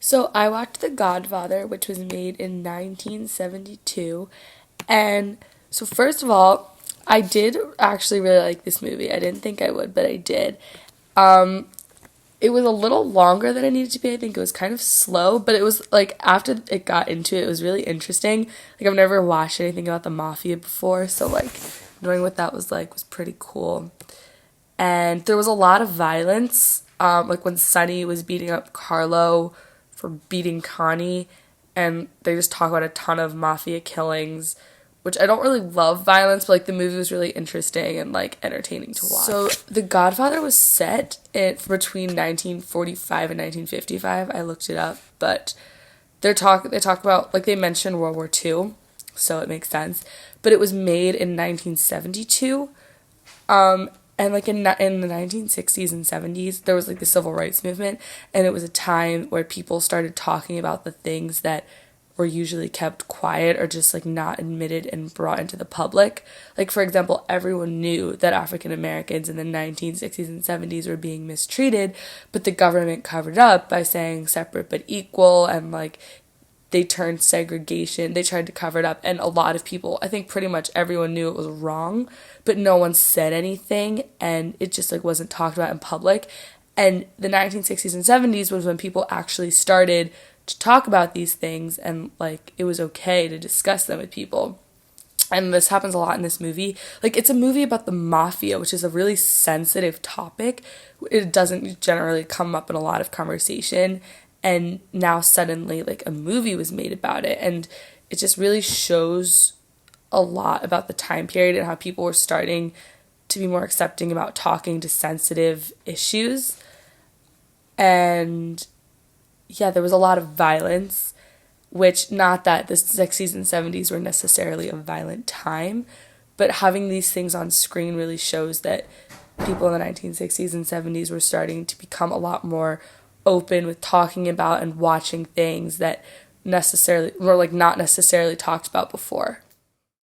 So I watched The Godfather, which was made in 1972. And so, first of all, I did actually really like this movie. I didn't think I would, but I did. Um, it was a little longer than it needed to be. I think it was kind of slow, but it was like after it got into it, it was really interesting. Like, I've never watched anything about the mafia before, so like knowing what that was like was pretty cool. And there was a lot of violence, like when Sonny was beating up Carlo for beating Connie, and they just talk about a ton of mafia killings, which I don't really love violence, but like the movie was really interesting and like entertaining to watch. So The Godfather was set between 1945 and 1955. I looked it up, but they talk about, like, they mentioned World War II, so it makes sense. But it was made in 1972. And like in the 1960s and 70s, there was like the civil rights movement, and it was a time where people started talking about the things that were usually kept quiet or just like not admitted and brought into the public. Like, for example, everyone knew that African Americans in the 1960s and 70s were being mistreated, but the government covered up by saying separate but equal, and like they turned segregation, they tried to cover it up, and a lot of people, I think pretty much everyone knew it was wrong, but no one said anything, and it just like wasn't talked about in public. And the 1960s and 70s was when people actually started to talk about these things, and like it was okay to discuss them with people. And this happens a lot in this movie. Like, it's a movie about the mafia, which is a really sensitive topic. It doesn't generally come up in a lot of conversation. And now suddenly, like, a movie was made about it. And it just really shows a lot about the time period and how people were starting to be more accepting about talking to sensitive issues. And yeah, there was a lot of violence, which, not that the 60s and 70s were necessarily a violent time, but having these things on screen really shows that people in the 1960s and 70s were starting to become a lot more open with talking about and watching things that necessarily were like not necessarily talked about before.